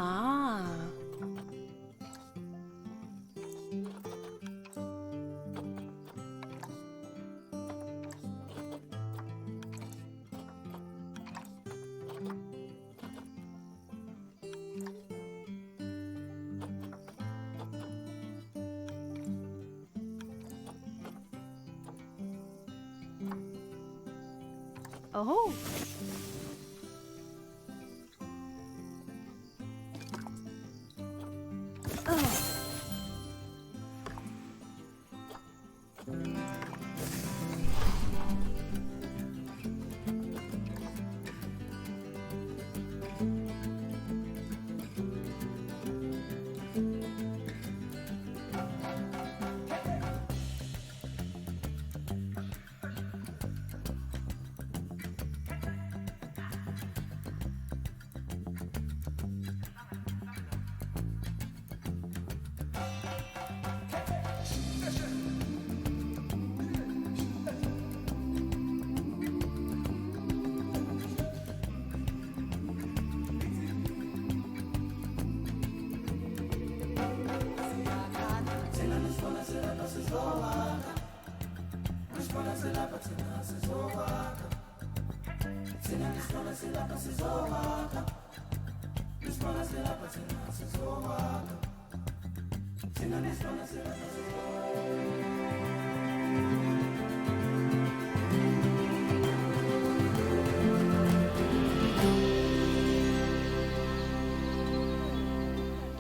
Ah. Oh.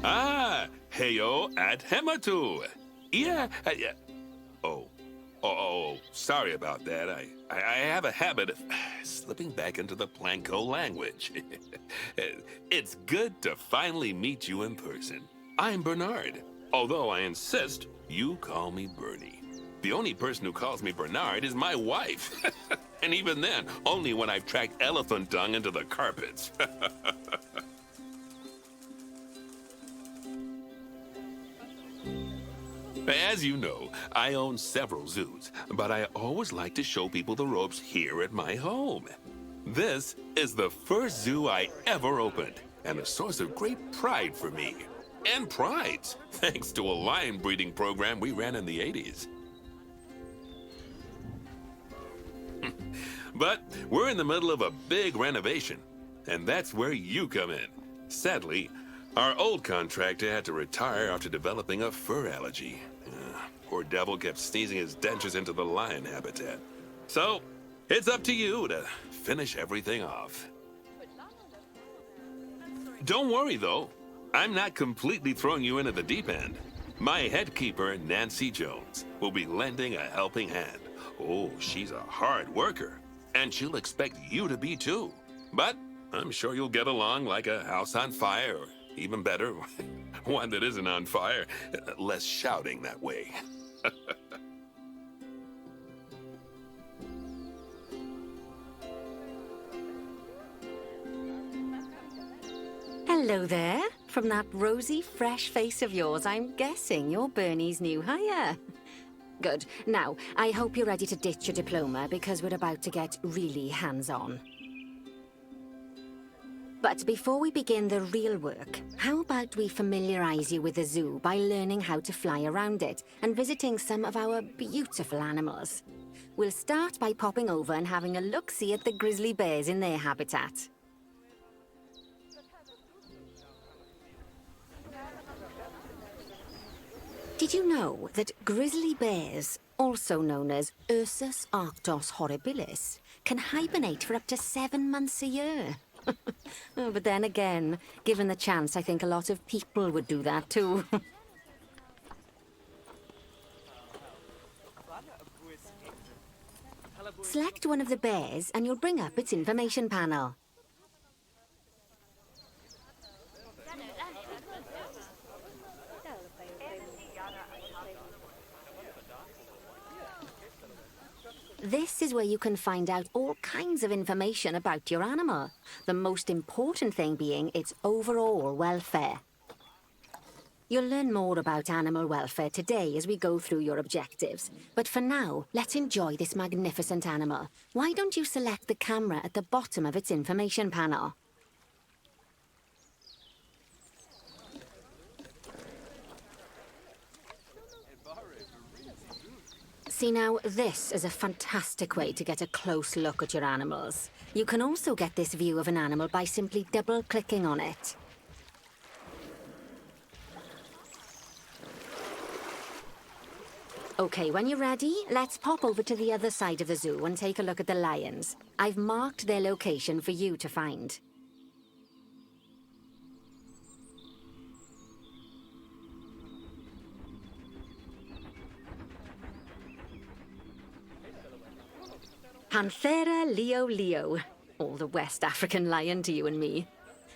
Ah, heyo at Hematu. Yeah. Oh, sorry about that. I have a habit of slipping back into the Planko language. It's good to finally meet you in person. I'm Bernard, although I insist you call me Bernie. The only person who calls me Bernard is my wife. And even then, only when I've tracked elephant dung into the carpets. As you know, I own several zoos, but I always like to show people the ropes here at my home. This is the first zoo I ever opened, and a source of great pride for me. And prides, thanks to a lion breeding program we ran in the 80s. But we're in the middle of a big renovation, and that's where you come in. Sadly, our old contractor had to retire after developing a fur allergy. Poor devil kept sneezing his dentures into the lion habitat. So, it's up to you to finish everything off. Don't worry, though. I'm not completely throwing you into the deep end. My head keeper, Nancy Jones, will be lending a helping hand. Oh, she's a hard worker, and she'll expect you to be too. But I'm sure you'll get along like a house on fire, or even better, one that isn't on fire. Less shouting that way. Hello there. From that rosy, fresh face of yours, I'm guessing you're Bernie's new hire. Good. Now, I hope you're ready to ditch your diploma because we're about to get really hands-on. But before we begin the real work, how about we familiarize you with the zoo by learning how to fly around it and visiting some of our beautiful animals. We'll start by popping over and having a look-see at the grizzly bears in their habitat. Did you know that grizzly bears, also known as Ursus arctos horribilis, can hibernate for up to 7 months a year? Oh, but then again, given the chance, I think a lot of people would do that too. Select one of the bears and you'll bring up its information panel. This is where you can find out all kinds of information about your animal. The most important thing being its overall welfare. You'll learn more about animal welfare today as we go through your objectives. But for now, let's enjoy this magnificent animal. Why don't you select the camera at the bottom of its information panel? See now, this is a fantastic way to get a close look at your animals. You can also get this view of an animal by simply double-clicking on it. Okay, when you're ready, let's pop over to the other side of the zoo and take a look at the lions. I've marked their location for you to find. Panthera leo leo, or the West African lion to you and me.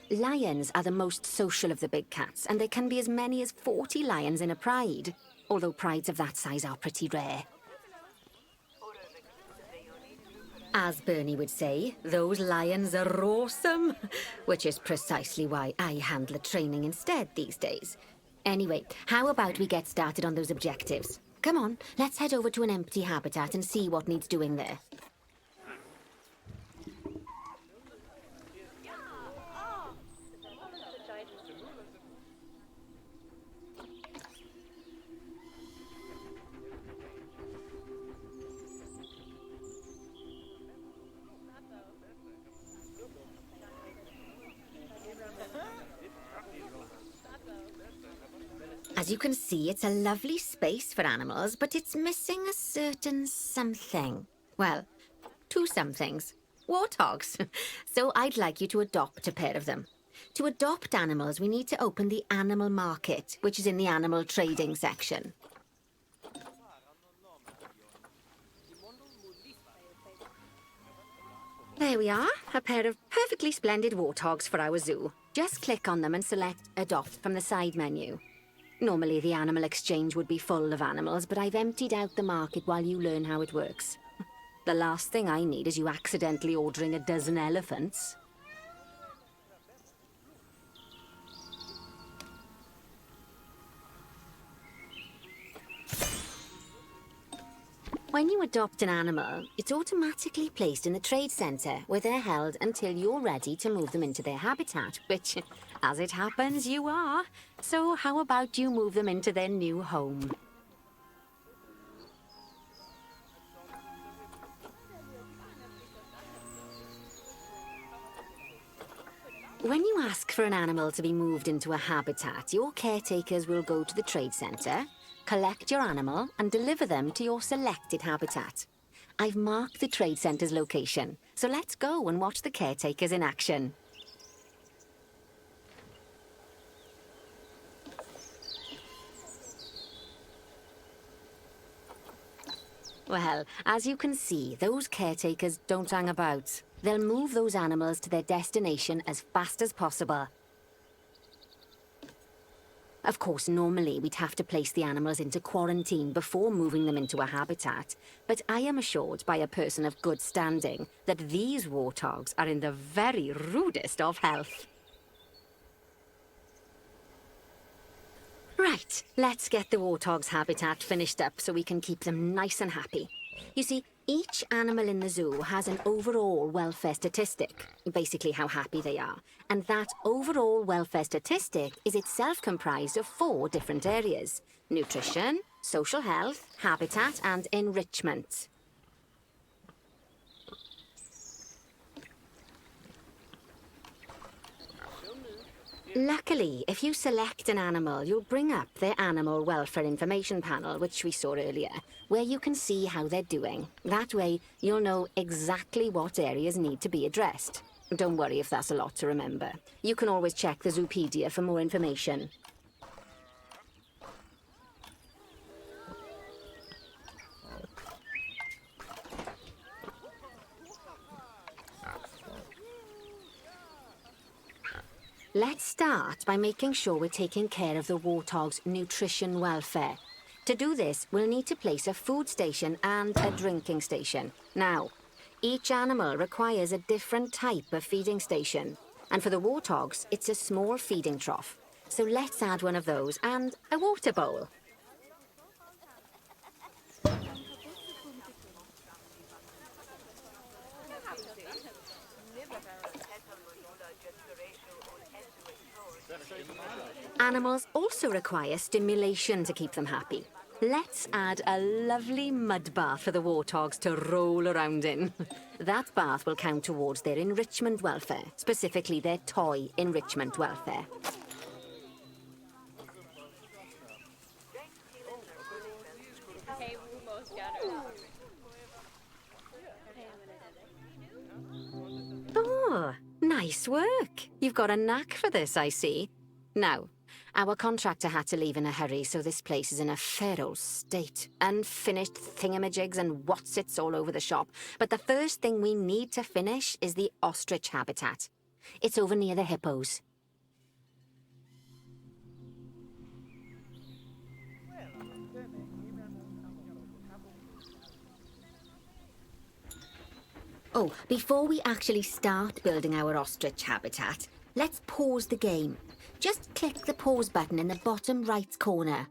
Lions are the most social of the big cats, and there can be as many as 40 lions in a pride, although prides of that size are pretty rare. As Bernie would say, those lions are awesome, which is precisely why I handle the training instead these days. Anyway, how about we get started on those objectives? Come on, let's head over to an empty habitat and see what needs doing there. As you can see, it's a lovely space for animals, but it's missing a certain something. Well, two somethings. Warthogs. So I'd like you to adopt a pair of them. To adopt animals, we need to open the animal market, which is in the animal trading section. There we are, a pair of perfectly splendid warthogs for our zoo. Just click on them and select Adopt from the side menu. Normally, the animal exchange would be full of animals, but I've emptied out the market while you learn how it works. The last thing I need is you accidentally ordering a dozen elephants. When you adopt an animal, it's automatically placed in the trade centre, where they're held until you're ready to move them into their habitat, which, as it happens, you are. So how about you move them into their new home? When you ask for an animal to be moved into a habitat, your caretakers will go to the trade centre, collect your animal and deliver them to your selected habitat. I've marked the trade centre's location, so let's go and watch the caretakers in action. Well, as you can see, those caretakers don't hang about. They'll move those animals to their destination as fast as possible. Of course, normally we'd have to place the animals into quarantine before moving them into a habitat, but I am assured by a person of good standing that these warthogs are in the very rudest of health. Right, let's get the warthog's habitat finished up so we can keep them nice and happy. You see, each animal in the zoo has an overall welfare statistic, basically how happy they are. And that overall welfare statistic is itself comprised of 4 different areas: nutrition, social health, habitat, and enrichment. Luckily, if you select an animal, you'll bring up their animal welfare information panel, which we saw earlier, where you can see how they're doing. That way, you'll know exactly what areas need to be addressed. Don't worry if that's a lot to remember. You can always check the Zoopedia for more information. Let's start by making sure we're taking care of the warthog's nutrition welfare. To do this, we'll need to place a food station and a drinking station. Now, each animal requires a different type of feeding station. And for the warthogs, it's a small feeding trough. So let's add one of those and a water bowl. Animals also require stimulation to keep them happy. Let's add a lovely mud bath for the warthogs to roll around in. That bath will count towards their enrichment welfare, specifically their toy enrichment welfare. Oh, nice work. You've got a knack for this, I see. Now, our contractor had to leave in a hurry, so this place is in a fair old state. Unfinished thingamajigs and whatsits all over the shop. But the first thing we need to finish is the ostrich habitat. It's over near the hippos. Oh, before we actually start building our ostrich habitat, let's pause the game. Just click the pause button in the bottom right corner.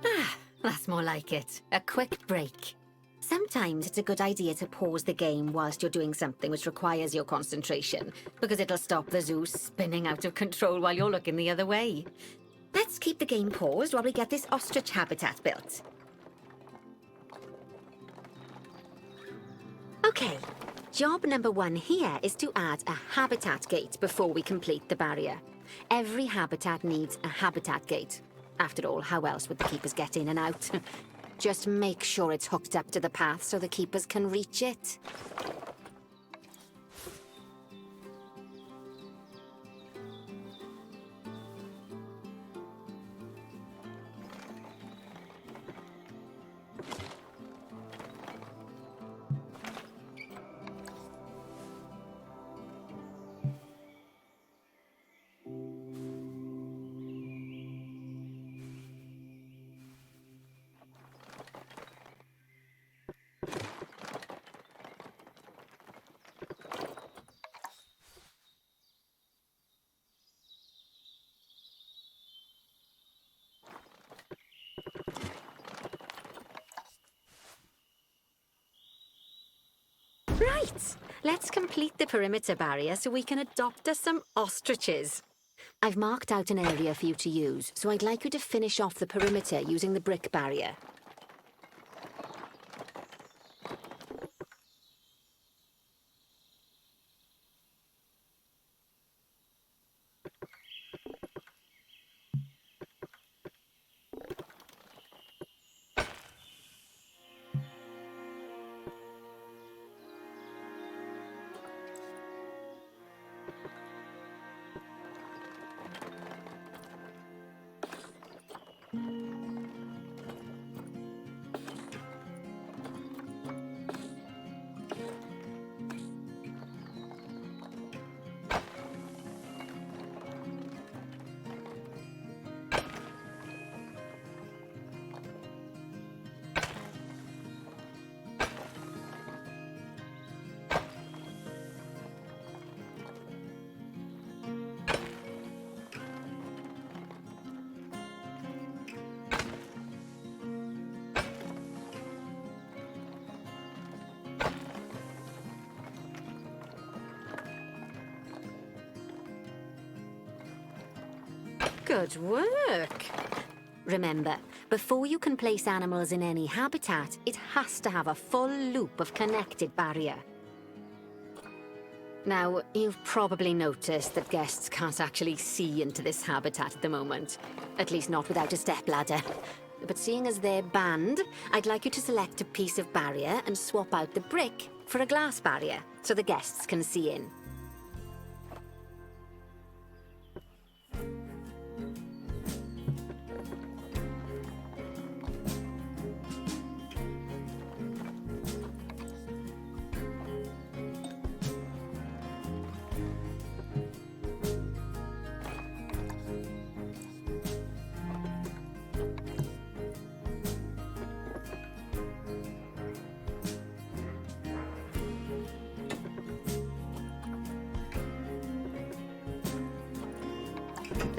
Ah, that's more like it. A quick break. Sometimes it's a good idea to pause the game whilst you're doing something which requires your concentration, because it'll stop the zoo spinning out of control while you're looking the other way. Let's keep the game paused while we get this ostrich habitat built. Okay, job number 1 here is to add a habitat gate before we complete the barrier. Every habitat needs a habitat gate. After all, how else would the keepers get in and out? Just make sure it's hooked up to the path so the keepers can reach it. Right, let's complete the perimeter barrier so we can adopt us some ostriches. I've marked out an area for you to use, so I'd like you to finish off the perimeter using the brick barrier. Good work! Remember, before you can place animals in any habitat, it has to have a full loop of connected barrier. Now, you've probably noticed that guests can't actually see into this habitat at the moment. At least not without a stepladder. But seeing as they're banned, I'd like you to select a piece of barrier and swap out the brick for a glass barrier, so the guests can see in.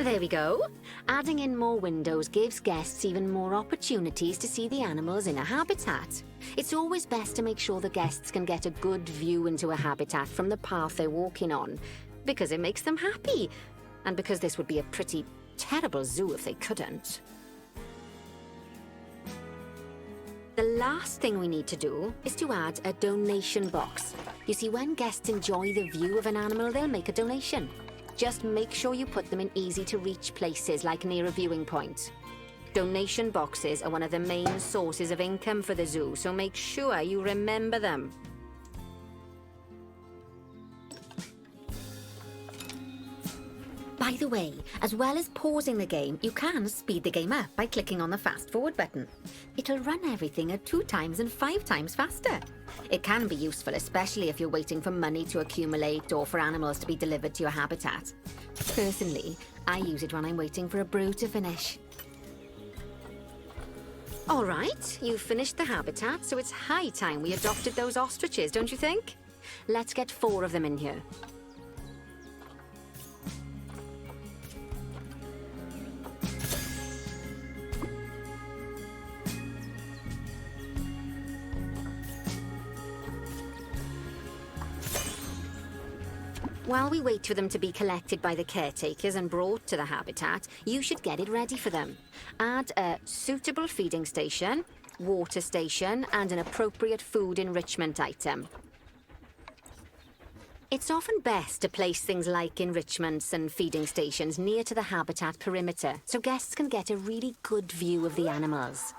There we go. Adding in more windows gives guests even more opportunities to see the animals in a habitat. It's always best to make sure the guests can get a good view into a habitat from the path they're walking on, because it makes them happy, and because this would be a pretty terrible zoo if they couldn't. The last thing we need to do is to add a donation box. You see, when guests enjoy the view of an animal, they'll make a donation. Just make sure you put them in easy-to-reach places, like near a viewing point. Donation boxes are one of the main sources of income for the zoo, so make sure you remember them. By the way, as well as pausing the game, you can speed the game up by clicking on the fast forward button. It'll run everything at 2 times and 5 times faster. It can be useful, especially if you're waiting for money to accumulate or for animals to be delivered to your habitat. Personally, I use it when I'm waiting for a brew to finish. All right, you've finished the habitat, so it's high time we adopted those ostriches, don't you think? Let's get 4 of them in here. While we wait for them to be collected by the caretakers and brought to the habitat, you should get it ready for them. Add a suitable feeding station, water station, and an appropriate food enrichment item. It's often best to place things like enrichments and feeding stations near to the habitat perimeter, so guests can get a really good view of the animals.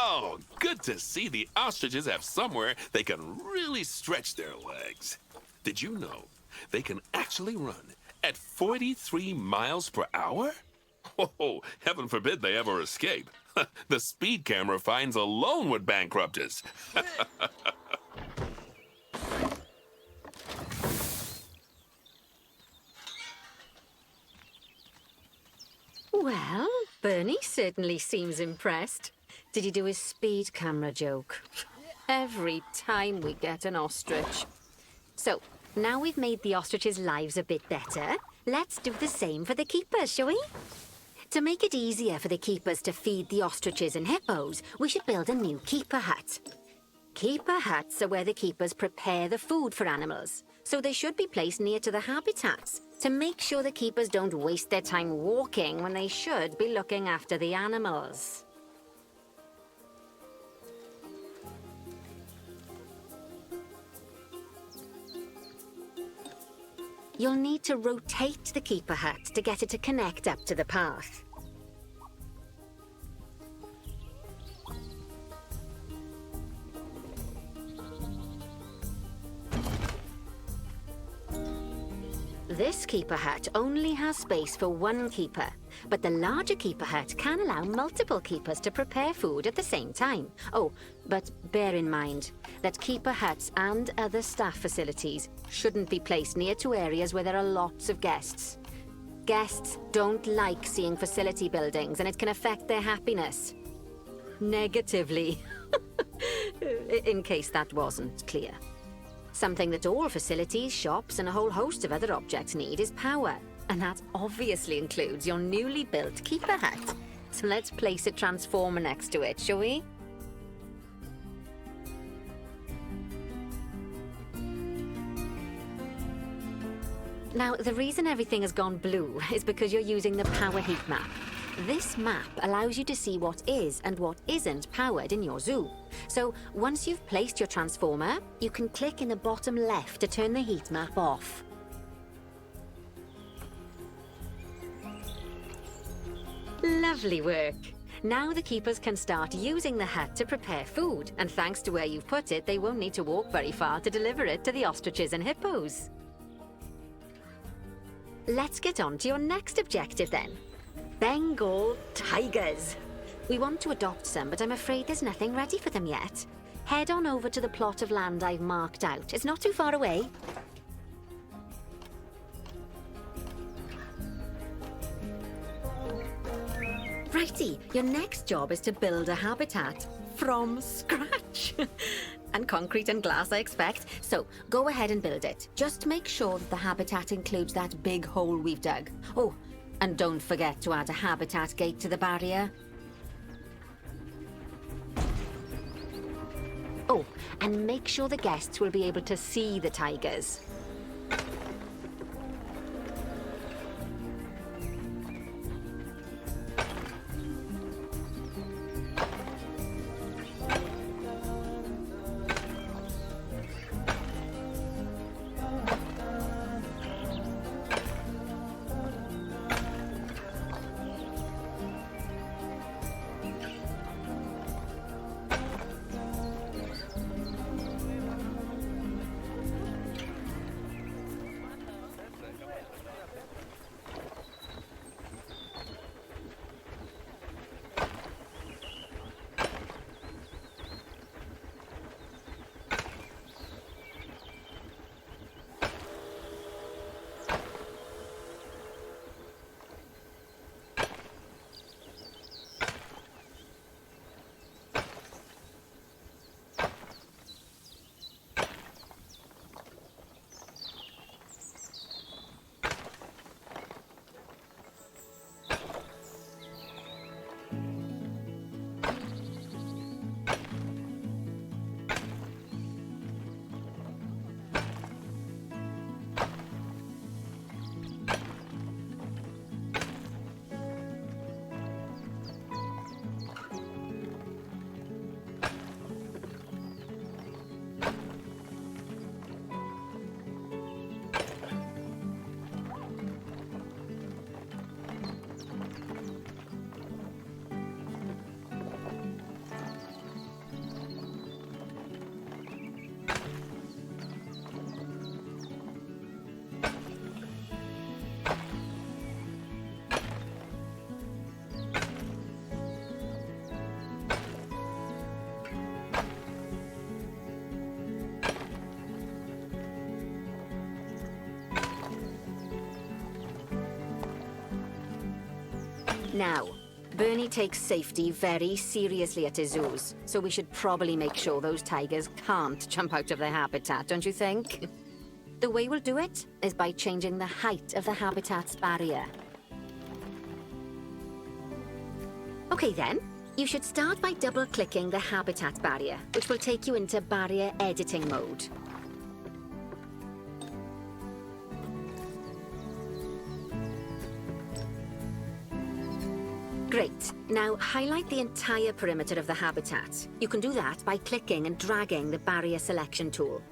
Oh, good to see the ostriches have somewhere they can really stretch their legs. Did you know they can actually run at 43 miles per hour? Oh, heaven forbid they ever escape. The speed camera fines alone would bankrupt us. Well, Bernie certainly seems impressed. Did he do his speed camera joke? Every time we get an ostrich. So, now we've made the ostriches' lives a bit better, let's do the same for the keepers, shall we? To make it easier for the keepers to feed the ostriches and hippos, we should build a new keeper hut. Keeper huts are where the keepers prepare the food for animals, so they should be placed near to the habitats to make sure the keepers don't waste their time walking when they should be looking after the animals. You'll need to rotate the keeper hut to get it to connect up to the path. This keeper hut only has space for 1 keeper, but the larger keeper hut can allow multiple keepers to prepare food at the same time. Oh, but bear in mind that keeper huts and other staff facilities shouldn't be placed near to areas where there are lots of guests. Guests don't like seeing facility buildings, and it can affect their happiness negatively. In case that wasn't clear. Something that all facilities, shops, and a whole host of other objects need is power. And that obviously includes your newly built keeper hut. So let's place a transformer next to it, shall we? Now, the reason everything has gone blue is because you're using the power heat map. This map allows you to see what is and what isn't powered in your zoo. So once you've placed your transformer, you can click in the bottom left to turn the heat map off. Lovely work. Now the keepers can start using the hut to prepare food, and thanks to where you've put it, they won't need to walk very far to deliver it to the ostriches and hippos. Let's get on to your next objective then. Bengal tigers. We want to adopt some, but I'm afraid there's nothing ready for them yet. Head on over to the plot of land I've marked out. It's not too far away. Righty, your next job is to build a habitat from scratch. And concrete and glass, I expect. So go ahead and build it. Just make sure that the habitat includes that big hole we've dug. Oh, and don't forget to add a habitat gate to the barrier. Oh, and make sure the guests will be able to see the tigers. Now, Bernie takes safety very seriously at his zoos, so we should probably make sure those tigers can't jump out of their habitat, don't you think? The way we'll do it is by changing the height of the habitat's barrier. Okay then, you should start by double-clicking the habitat barrier, which will take you into barrier editing mode. Great. Now highlight the entire perimeter of the habitat. You can do that by clicking and dragging the barrier selection tool.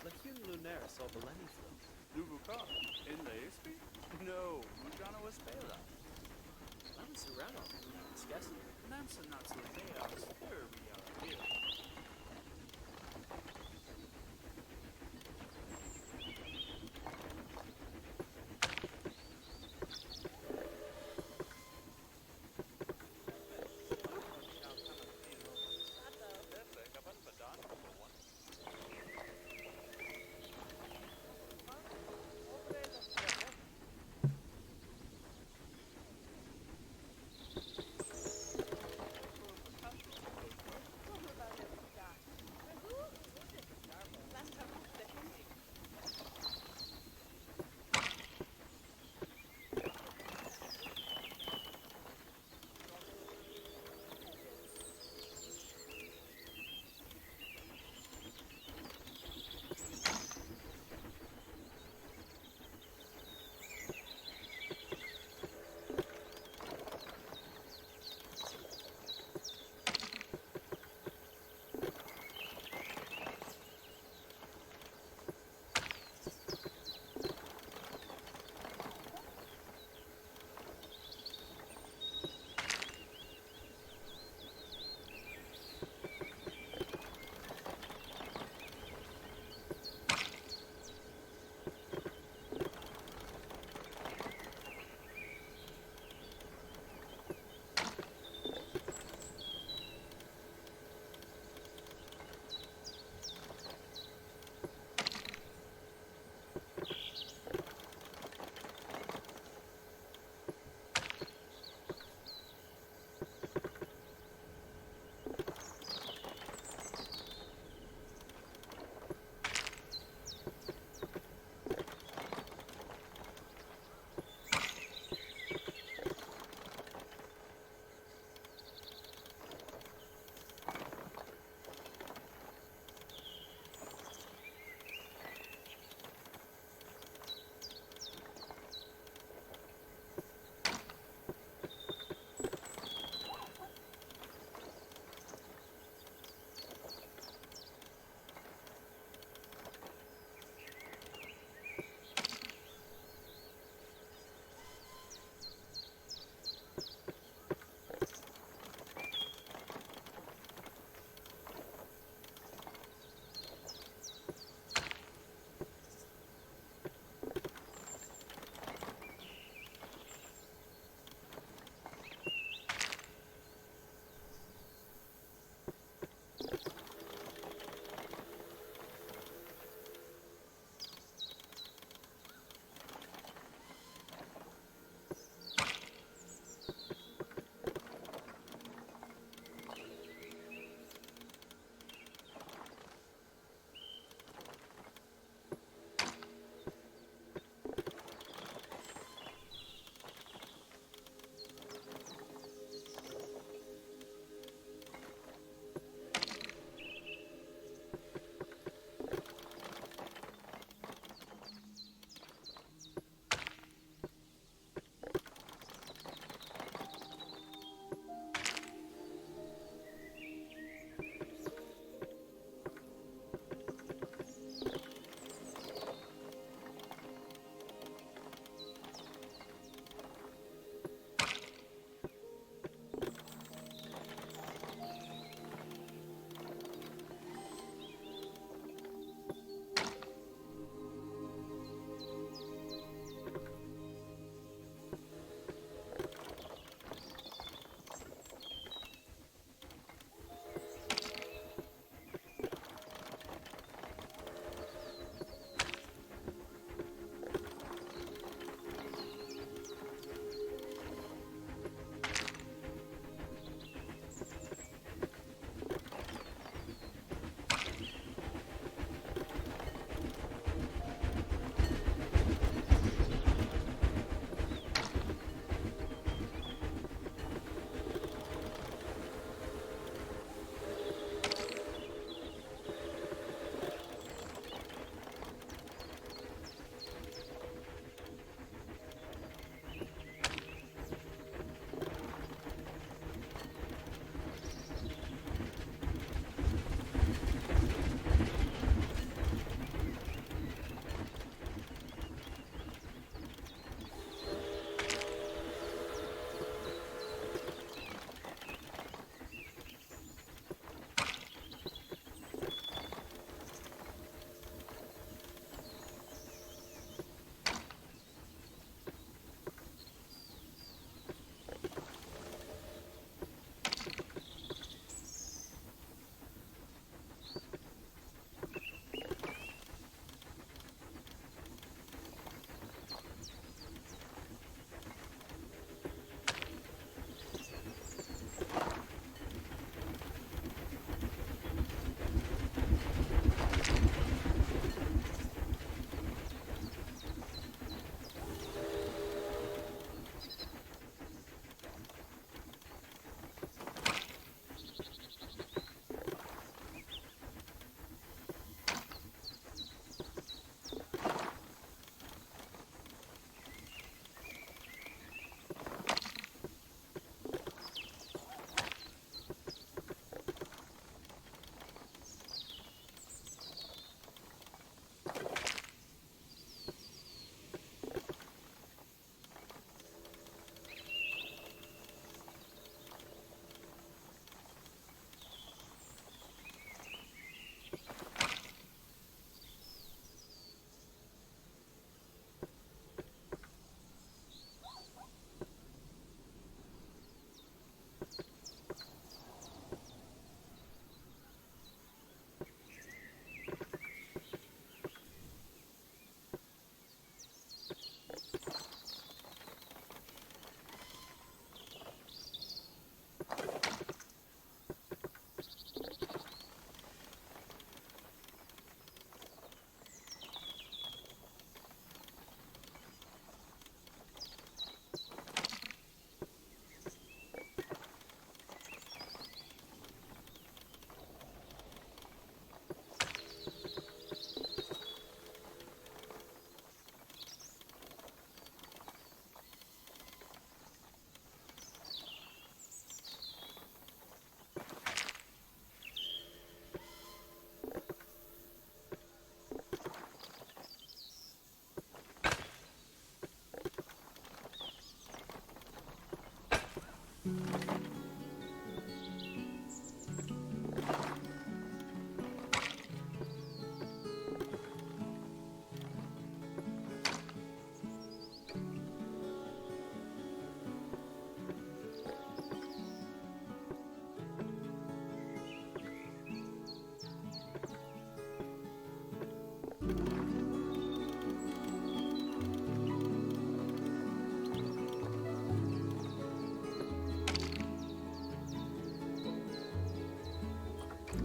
Lacune lunaire solvaleniflum. Nubuka. In Laesby? No, Mujana was Pela. I'm Sereno. Skessy. Namsa Natsuleos. Here.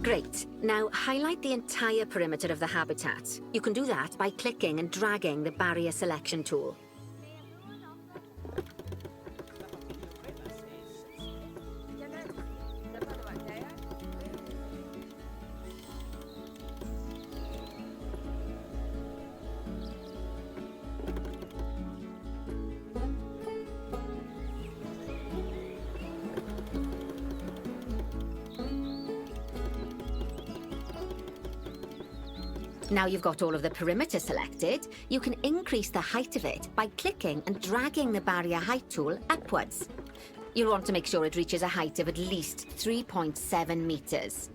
Great. Now highlight the entire perimeter of the habitat. You can do that by clicking and dragging the barrier selection tool. Now you've got all of the perimeter selected, you can increase the height of it by clicking and dragging the barrier height tool upwards. You'll want to make sure it reaches a height of at least 3.7 meters.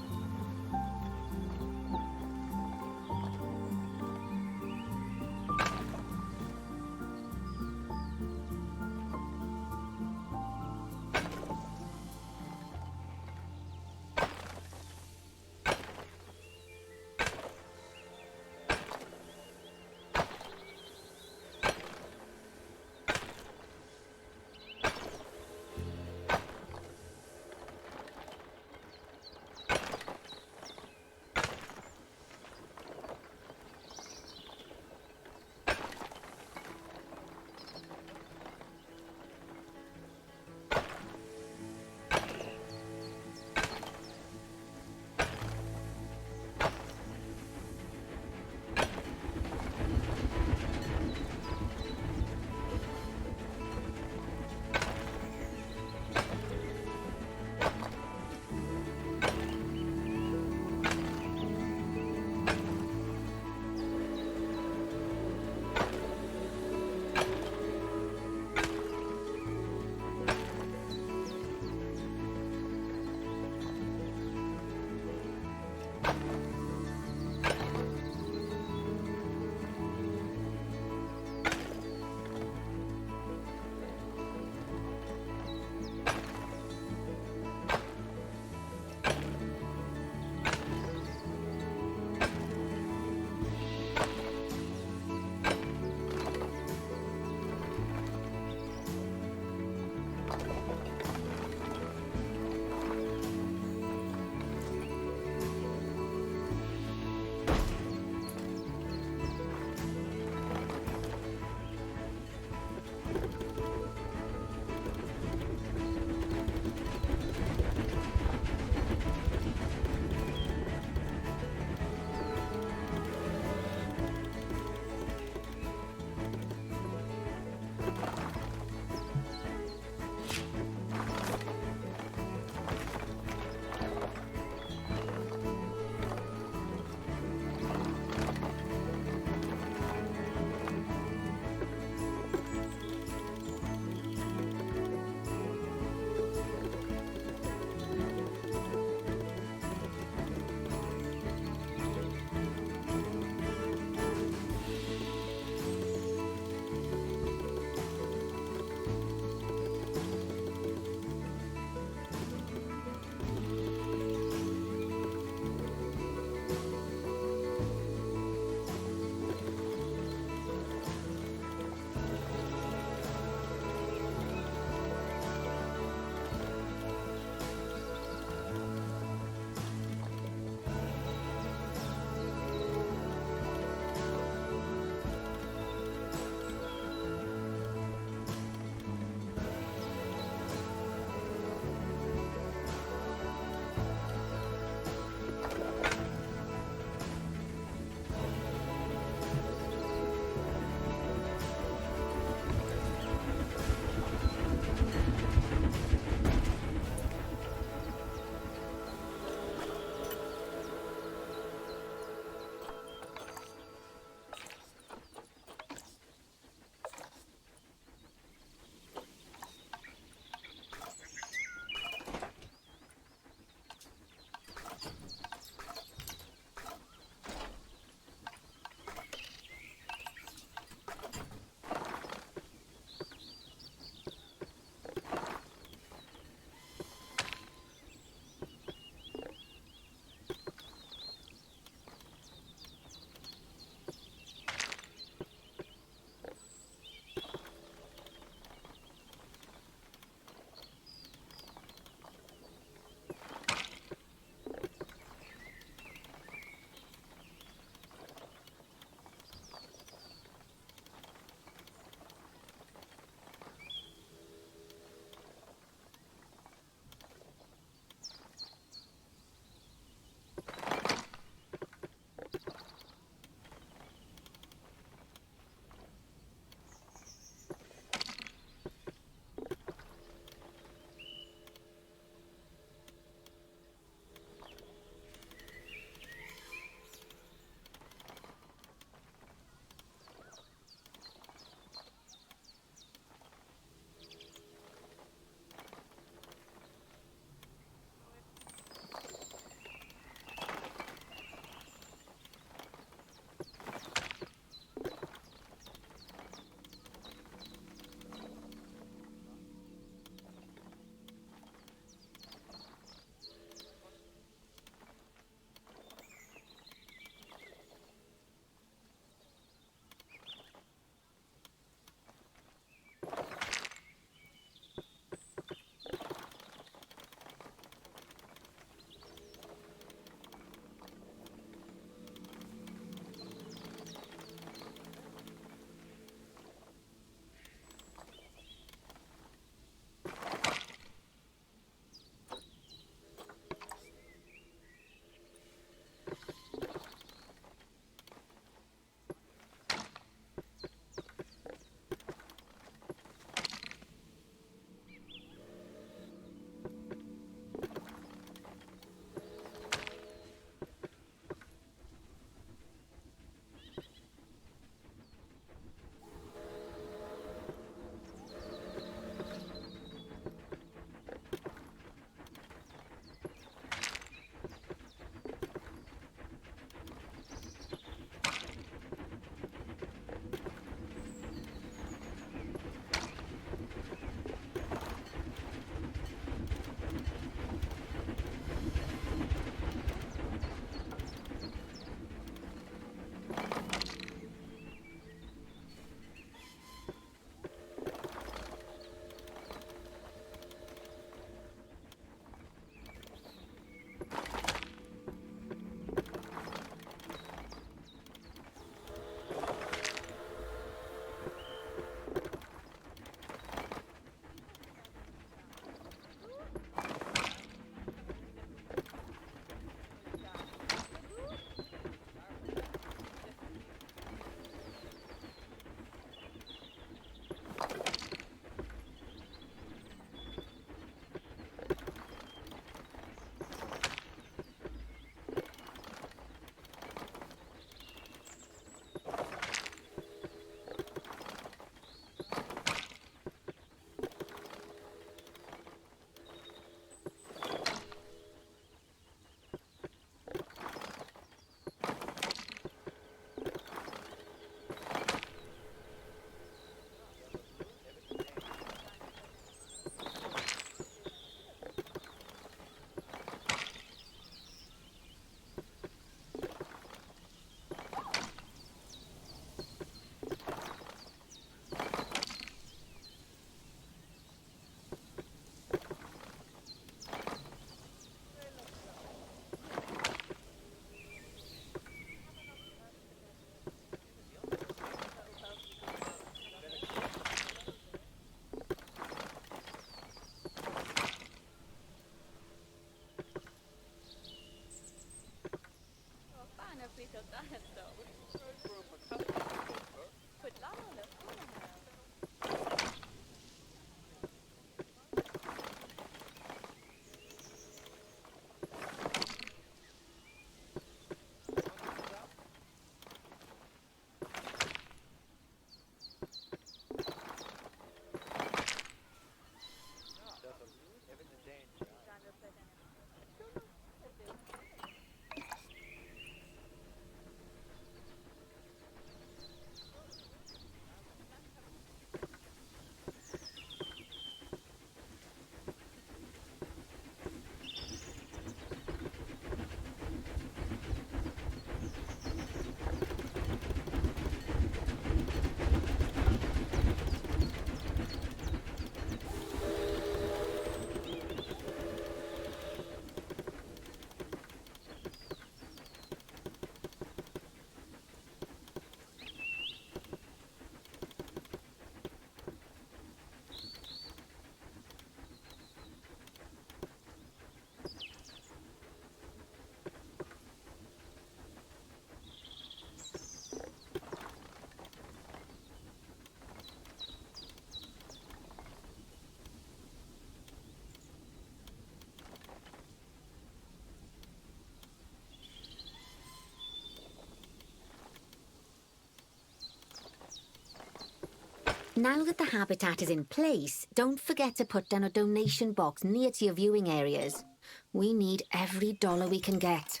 Now that the habitat is in place, don't forget to put down a donation box near to your viewing areas. We need every dollar we can get.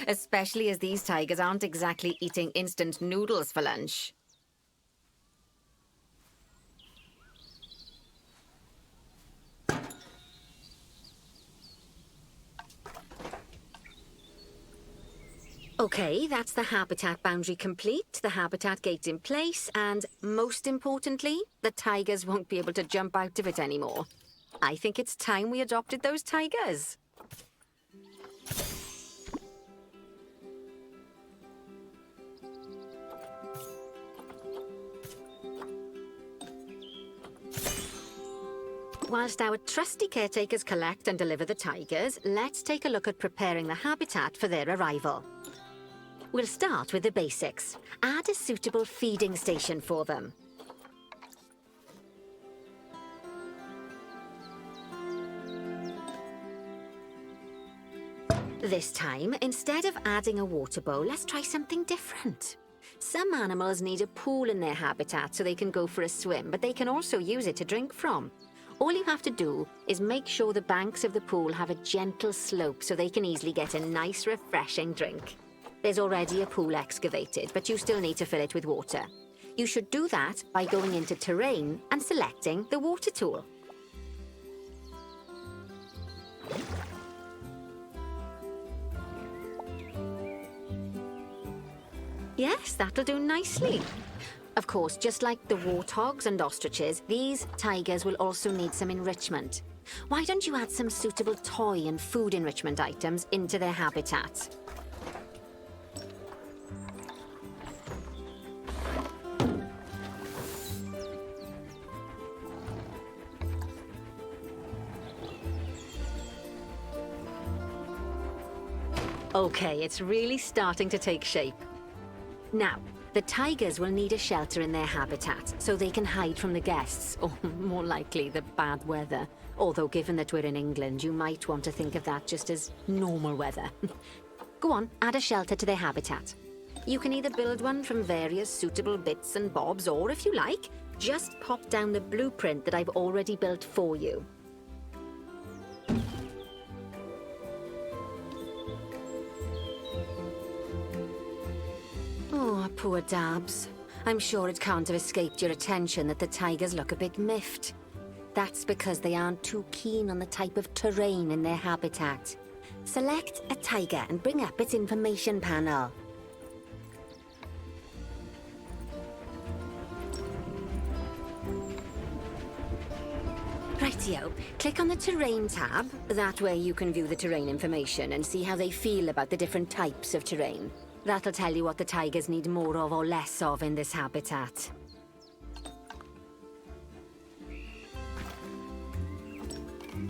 Especially as these tigers aren't exactly eating instant noodles for lunch. Okay, that's the habitat boundary complete, the habitat gate in place, and most importantly, the tigers won't be able to jump out of it anymore. I think it's time we adopted those tigers. Whilst our trusty caretakers collect and deliver the tigers, let's take a look at preparing the habitat for their arrival. We'll start with the basics. Add a suitable feeding station for them. This time, instead of adding a water bowl, let's try something different. Some animals need a pool in their habitat so they can go for a swim, but they can also use it to drink from. All you have to do is make sure the banks of the pool have a gentle slope so they can easily get a nice, refreshing drink. There's already a pool excavated, but you still need to fill it with water. You should do that by going into Terrain and selecting the water tool. Yes, that'll do nicely. Of course, just like the warthogs and ostriches, these tigers will also need some enrichment. Why don't you add some suitable toy and food enrichment items into their habitat? Okay, it's really starting to take shape. Now, the tigers will need a shelter in their habitat so they can hide from the guests, or more likely, the bad weather. Although given that we're in England, you might want to think of that just as normal weather. Go on, add a shelter to their habitat. You can either build one from various suitable bits and bobs, or if you like, just pop down the blueprint that I've already built for you. Oh, poor Dabs. I'm sure it can't have escaped your attention that the tigers look a bit miffed. That's because they aren't too keen on the type of terrain in their habitat. Select a tiger and bring up its information panel. Rightio, click on the Terrain tab. That way you can view the terrain information and see how they feel about the different types of terrain. That'll tell you what the tigers need more of or less of in this habitat.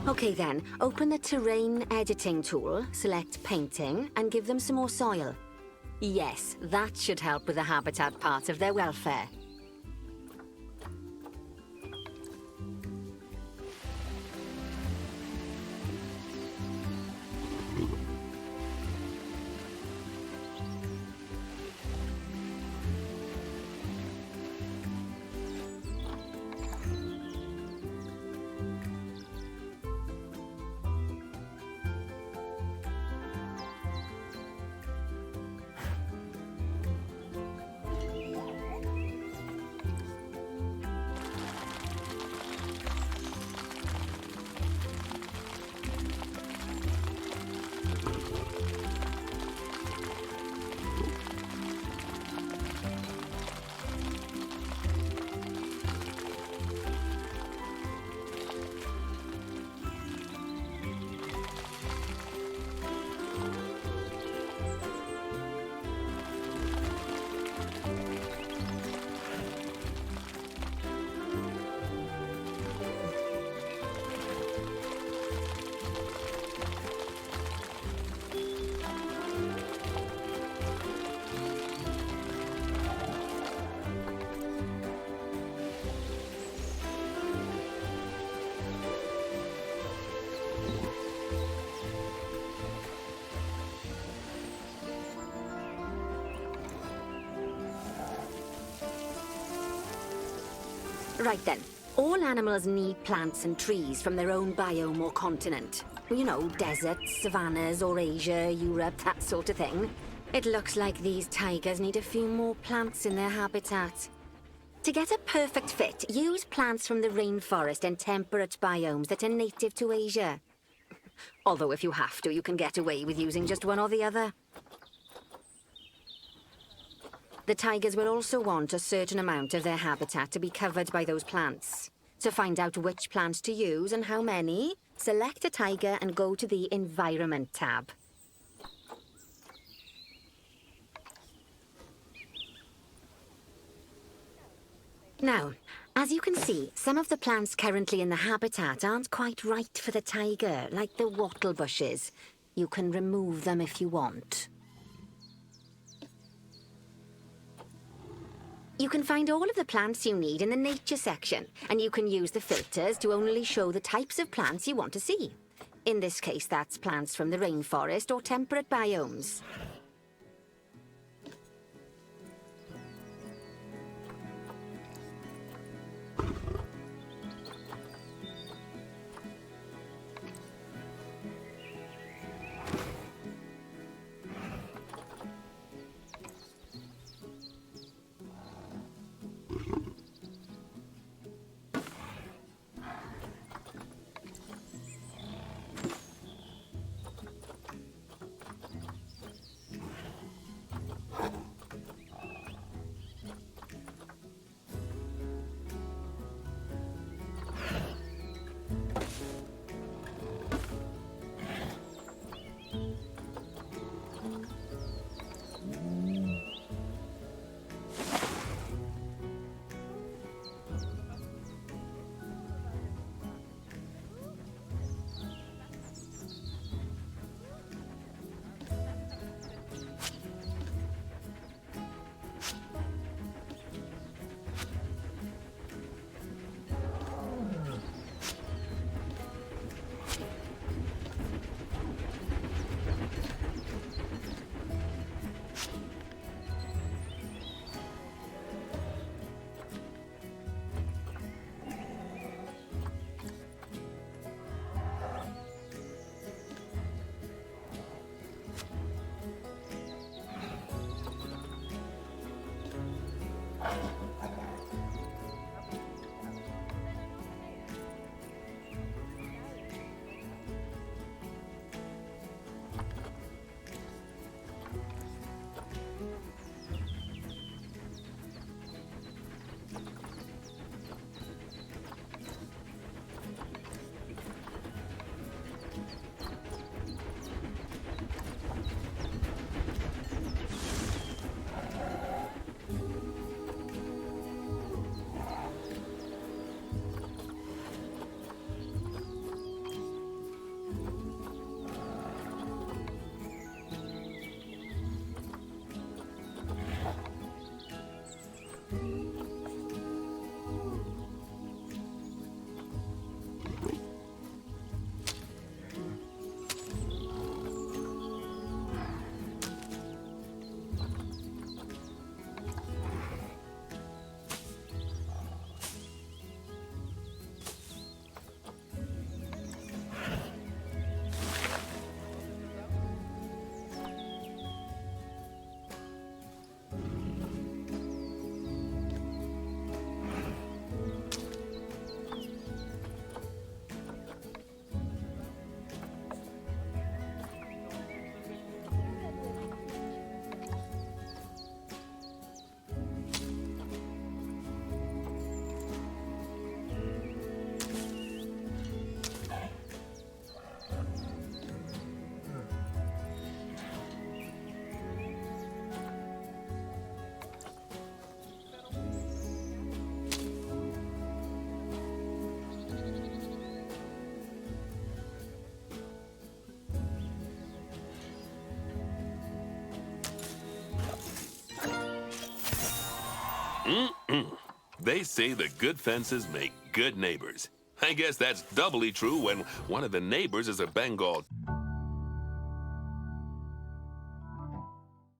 Okay then, open the Terrain Editing tool, select Painting, and give them some more soil. Yes, that should help with the habitat part of their welfare. Right then. All animals need plants and trees from their own biome or continent. You know, deserts, savannas, Eurasia, Europe, that sort of thing. It looks like these tigers need a few more plants in their habitat. To get a perfect fit, use plants from the rainforest and temperate biomes that are native to Asia. Although if you have to, you can get away with using just one or the other. The tigers will also want a certain amount of their habitat to be covered by those plants. To find out which plants to use and how many, select a tiger and go to the Environment tab. Now, as you can see, some of the plants currently in the habitat aren't quite right for the tiger, like the wattle bushes. You can remove them if you want. You can find all of the plants you need in the nature section, and you can use the filters to only show the types of plants you want to see. In this case, that's plants from the rainforest or temperate biomes. They say that good fences make good neighbors. I guess that's doubly true when one of the neighbors is a Bengal